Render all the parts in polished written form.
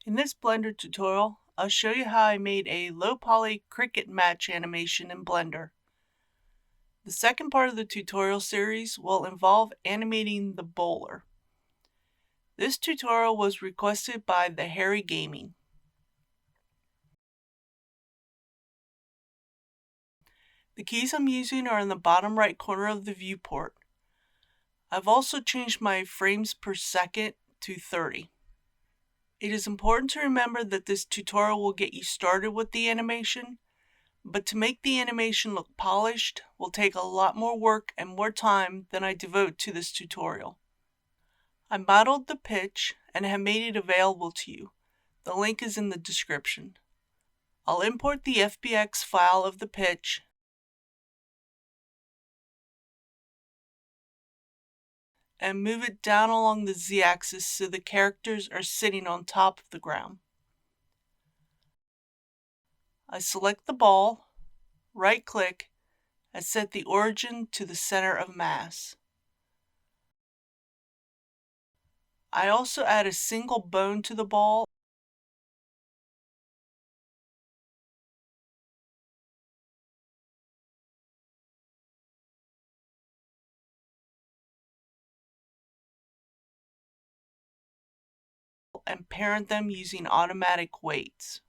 In this Blender tutorial, I'll show you how I made a low-poly cricket match animation in Blender. The second part of the tutorial series will involve animating the bowler. This tutorial was requested by the Harry Gaming. The keys I'm using are in the bottom right corner of the viewport. I've also changed my frames per second to 30. It is important to remember that this tutorial will get you started with the animation, but to make the animation look polished will take a lot more work and more time than I devote to this tutorial. I modeled the pitch and have made it available to you. The link is in the description. I'll import the FBX file of the pitch and move it down along the z-axis so the characters are sitting on top of the ground. I select the ball, right-click, and set the origin to the center of mass. I also add a single bone to the ball and parent them using automatic weights.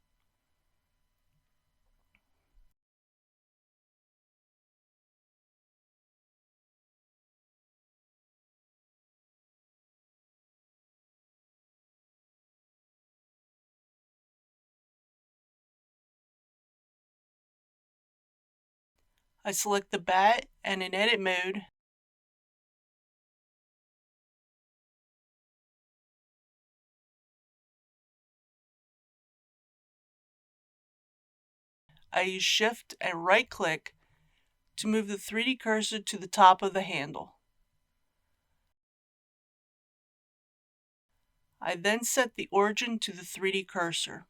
I select the bat and in edit mode, I use Shift and right click to move the 3D cursor to the top of the handle. I then set the origin to the 3D cursor.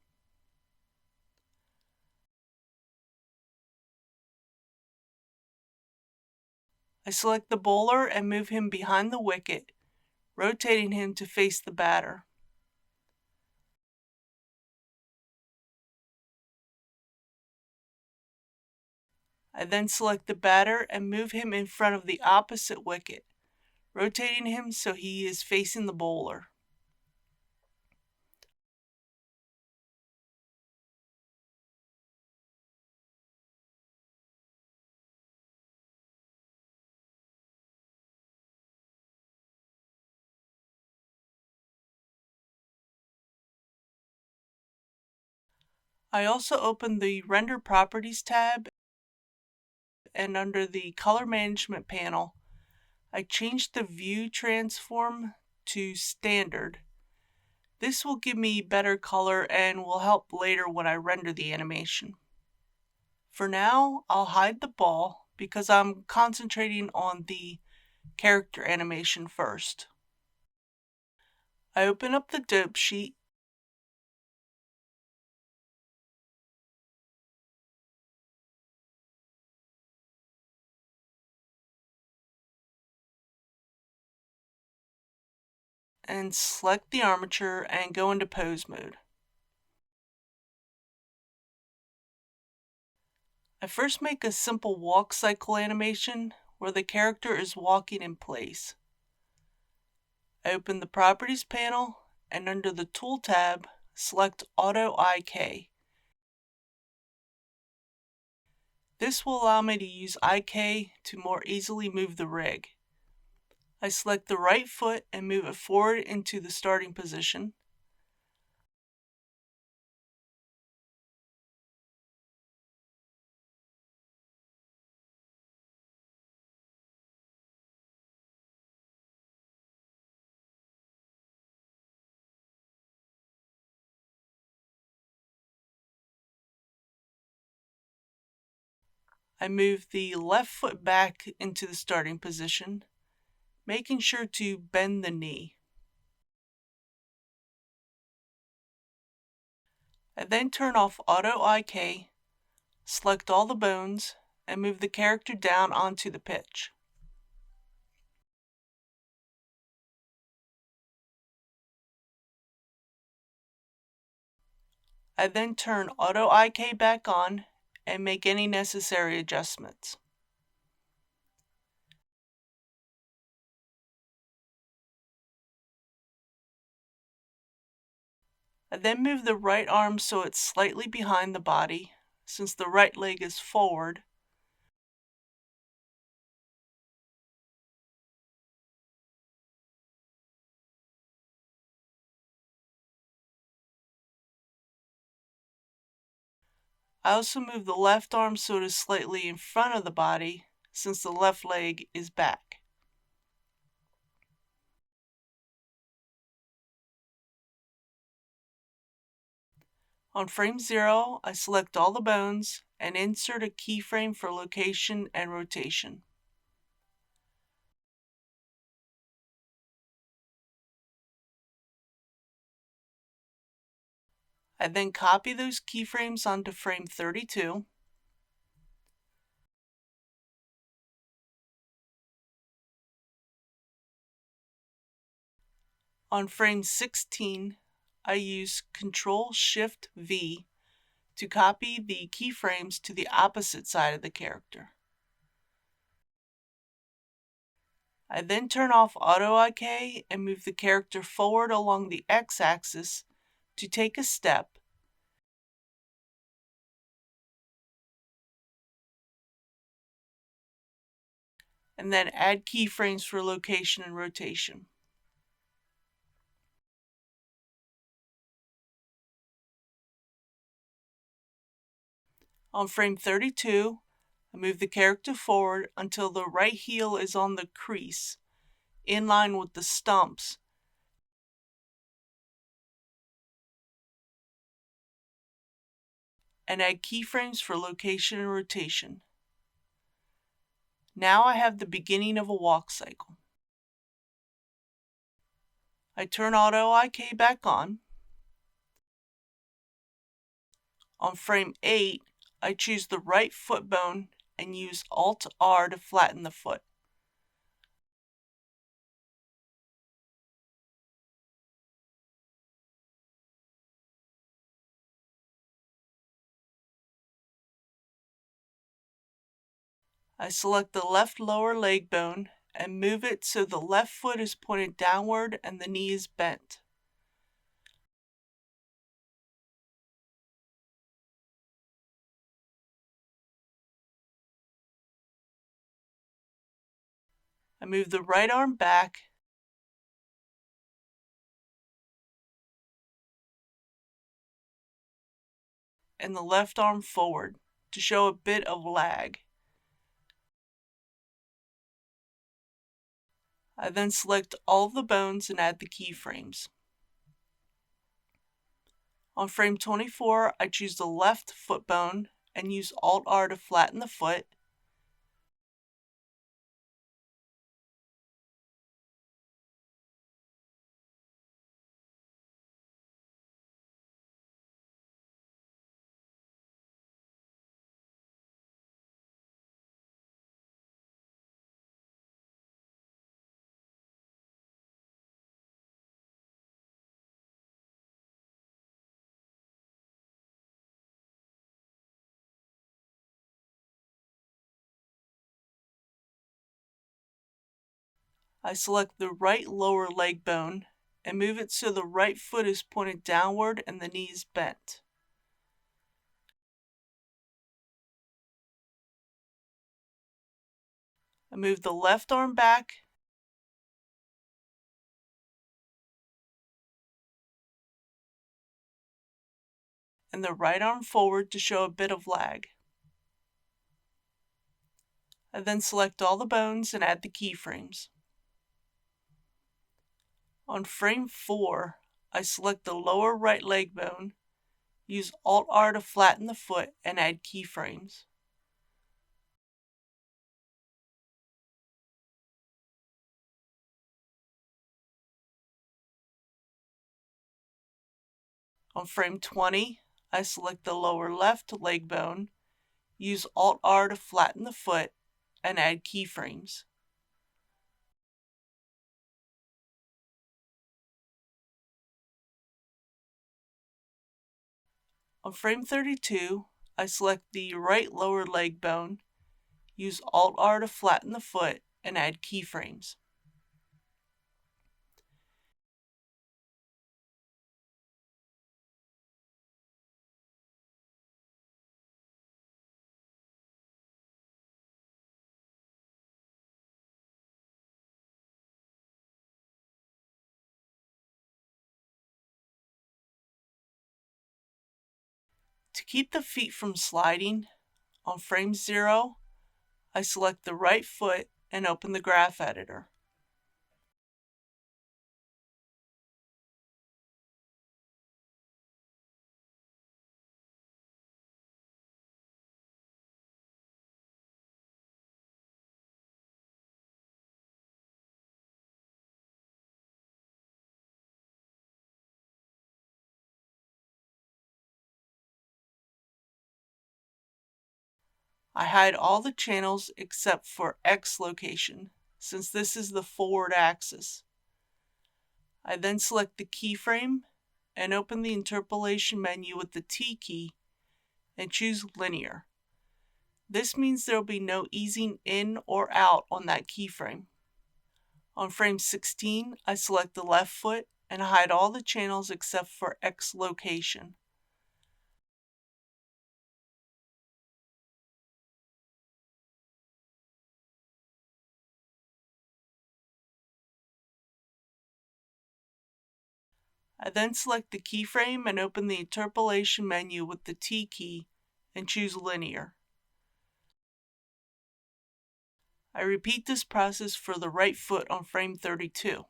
I select the bowler and move him behind the wicket, rotating him to face the batter. I then select the batter and move him in front of the opposite wicket, rotating him so he is facing the bowler. I also open the Render Properties tab, and under the Color Management panel, I changed the View Transform to Standard. This will give me better color and will help later when I render the animation. For now, I'll hide the ball because I'm concentrating on the character animation first. I open up the dope sheet and select the armature and go into pose mode. I first make a simple walk cycle animation where the character is walking in place. I open the Properties panel and under the Tool tab, select Auto IK. This will allow me to use IK to more easily move the rig. I select the right foot and move it forward into the starting position. I move the left foot back into the starting position, making sure to bend the knee. I then turn off Auto IK, select all the bones, and move the character down onto the pitch. I then turn Auto IK back on and make any necessary adjustments. I then move the right arm so it's slightly behind the body, since the right leg is forward. I also move the left arm so it is slightly in front of the body, since the left leg is back. On frame 0, I select all the bones and insert a keyframe for location and rotation. I then copy those keyframes onto frame 32. On frame 16, I use Ctrl-Shift-V to copy the keyframes to the opposite side of the character. I then turn off Auto IK and move the character forward along the X-axis to take a step, and then add keyframes for location and rotation. On frame 32, I move the character forward until the right heel is on the crease, in line with the stumps, and add keyframes for location and rotation. Now I have the beginning of a walk cycle. I turn Auto IK back on. On frame 8, I choose the right foot bone and use Alt R to flatten the foot. I select the left lower leg bone and move it so the left foot is pointed downward and the knee is bent. I move the right arm back and the left arm forward to show a bit of lag. I then select all of the bones and add the keyframes. On frame 24, I choose the left foot bone and use Alt R to flatten the foot. I select the right lower leg bone and move it so the right foot is pointed downward and the knee is bent. I move the left arm back and the right arm forward to show a bit of lag. I then select all the bones and add the keyframes. On frame 4, I select the lower right leg bone, use Alt R to flatten the foot and add keyframes. On frame 20, I select the lower left leg bone, use Alt R to flatten the foot and add keyframes. On frame 32, I select the right lower leg bone, use Alt-R to flatten the foot, and add keyframes. To keep the feet from sliding, on frame 0, I select the right foot and open the graph editor. I hide all the channels except for X location, since this is the forward axis. I then select the keyframe and open the interpolation menu with the T key and choose linear. This means there will be no easing in or out on that keyframe. On frame 16, I select the left foot and hide all the channels except for X location. I then select the keyframe and open the interpolation menu with the T key and choose linear. I repeat this process for the right foot on frame 32.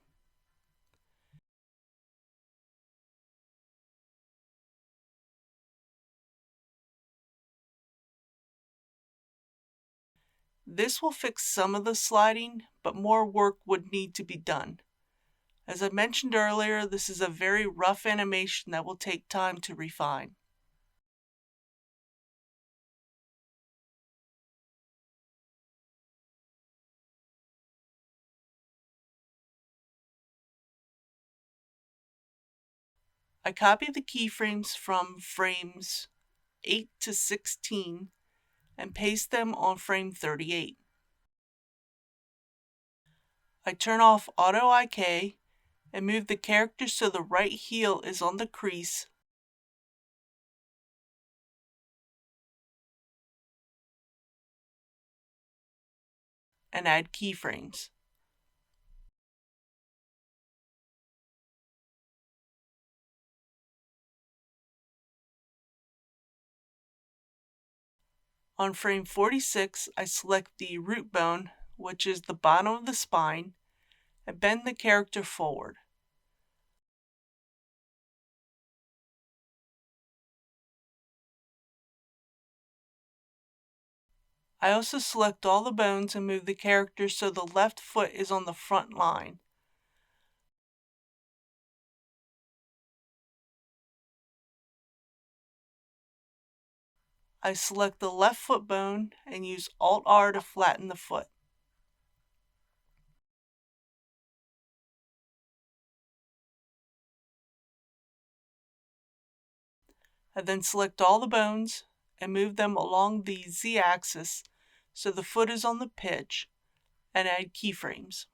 This will fix some of the sliding, but more work would need to be done. As I mentioned earlier, this is a very rough animation that will take time to refine. I copy the keyframes from frames 8 to 16 and paste them on frame 38. I turn off Auto IK and move the character so the right heel is on the crease and add keyframes. On frame 46, I select the root bone, which is the bottom of the spine, and bend the character forward. I also select all the bones and move the character so the left foot is on the front line. I select the left foot bone and use Alt-R to flatten the foot. I then select all the bones and move them along the Z-axis so the foot is on the pitch and add keyframes.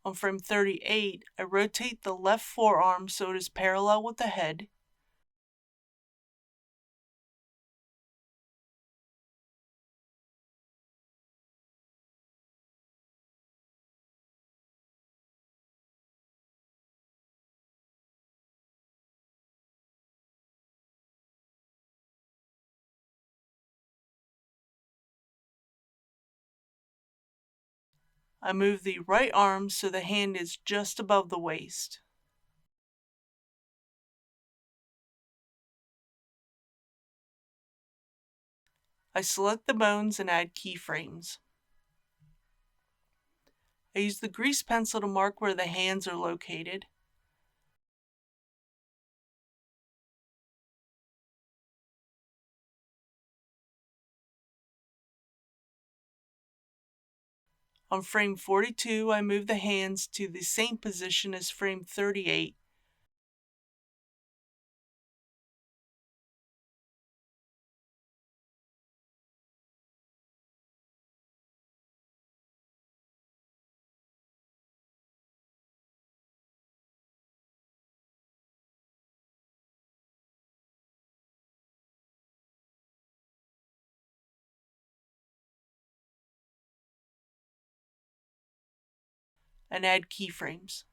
On frame 38, I rotate the left forearm so it is parallel with the head. I move the right arm so the hand is just above the waist. I select the bones and add keyframes. I use the grease pencil to mark where the hands are located. On frame 42, I move the hands to the same position as frame 38. And add keyframes.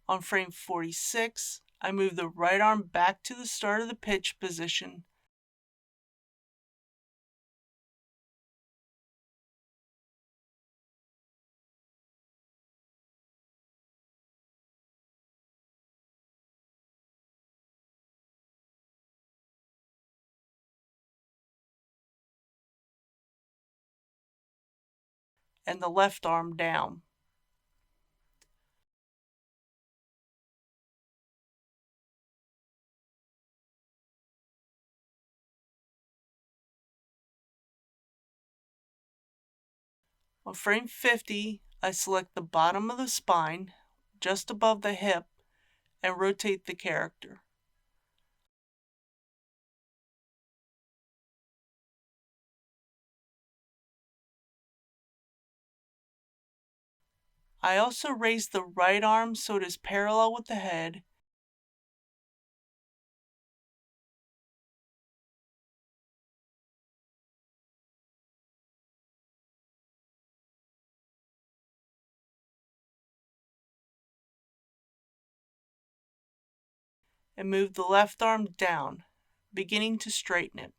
On frame 46, I move the right arm back to the start of the pitch position and the left arm down. On frame 50, I select the bottom of the spine, just above the hip, and rotate the character. I also raise the right arm so it is parallel with the head, and move the left arm down, beginning to straighten it.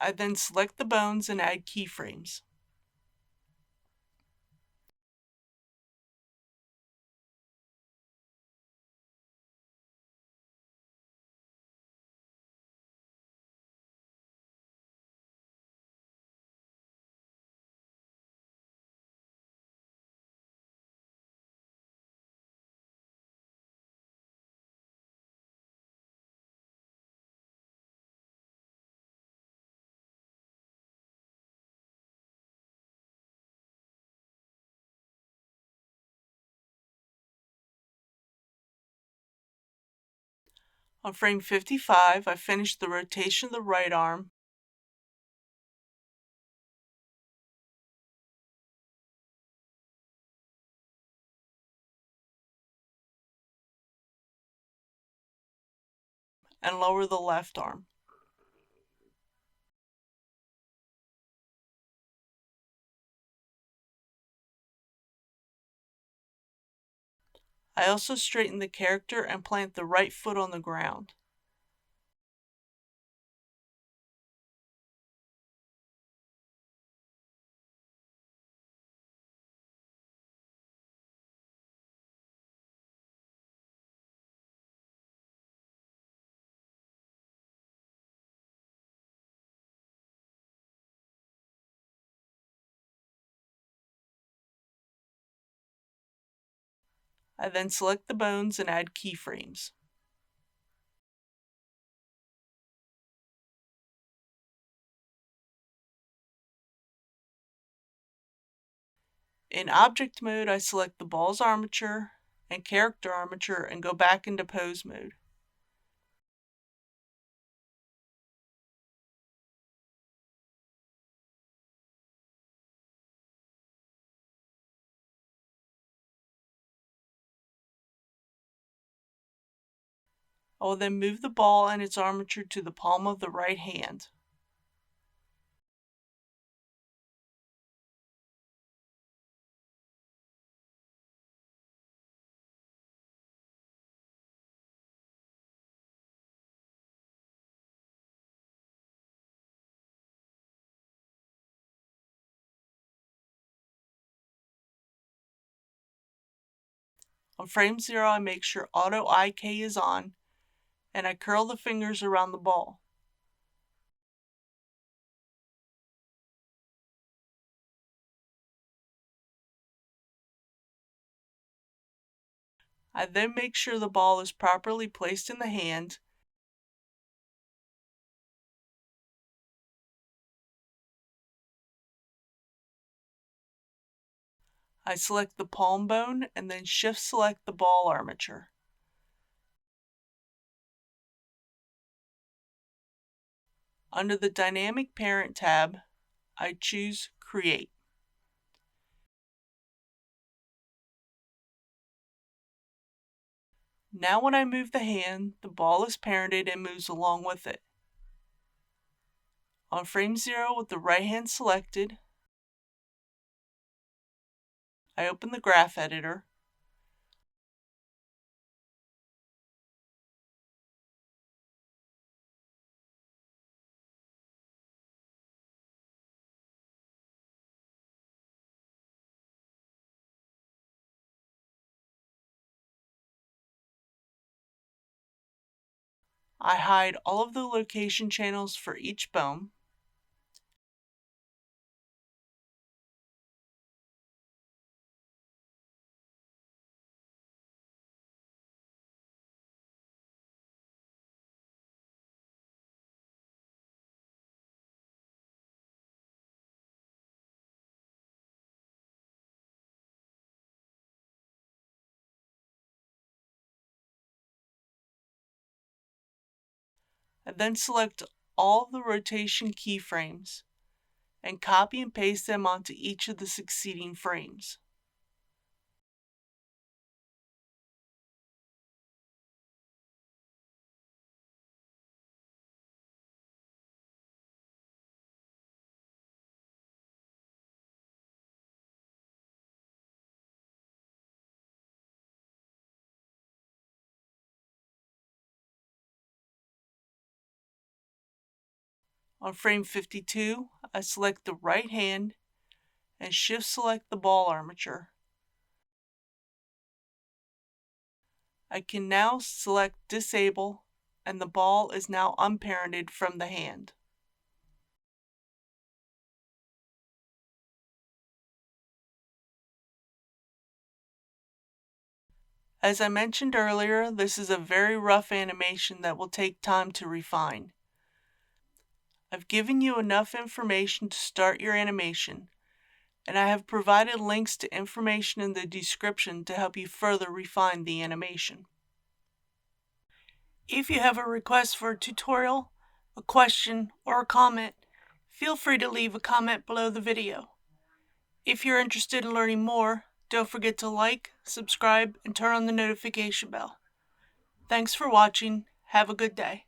I then select the bones and add keyframes. On frame 55, I finish the rotation of the right arm and lower the left arm. I also straighten the character and plant the right foot on the ground. I then select the bones and add keyframes. In object mode, I select the ball's armature and character armature and go back into pose mode. I will then move the ball and its armature to the palm of the right hand. On frame 0, I make sure Auto IK is on, and I curl the fingers around the ball. I then make sure the ball is properly placed in the hand. I select the palm bone and then shift select the ball armature. Under the Dynamic Parent tab, I choose Create. Now when I move the hand, the ball is parented and moves along with it. On frame 0 with the right hand selected, I open the graph editor. I hide all of the location channels for each bone. I then select all of the rotation keyframes and copy and paste them onto each of the succeeding frames. On frame 52, I select the right hand and shift select the ball armature. I can now select Disable, and the ball is now unparented from the hand. As I mentioned earlier, this is a very rough animation that will take time to refine. I've given you enough information to start your animation, and I have provided links to information in the description to help you further refine the animation. If you have a request for a tutorial, a question, or a comment, feel free to leave a comment below the video. If you're interested in learning more, don't forget to like, subscribe, and turn on the notification bell. Thanks for watching. Have a good day.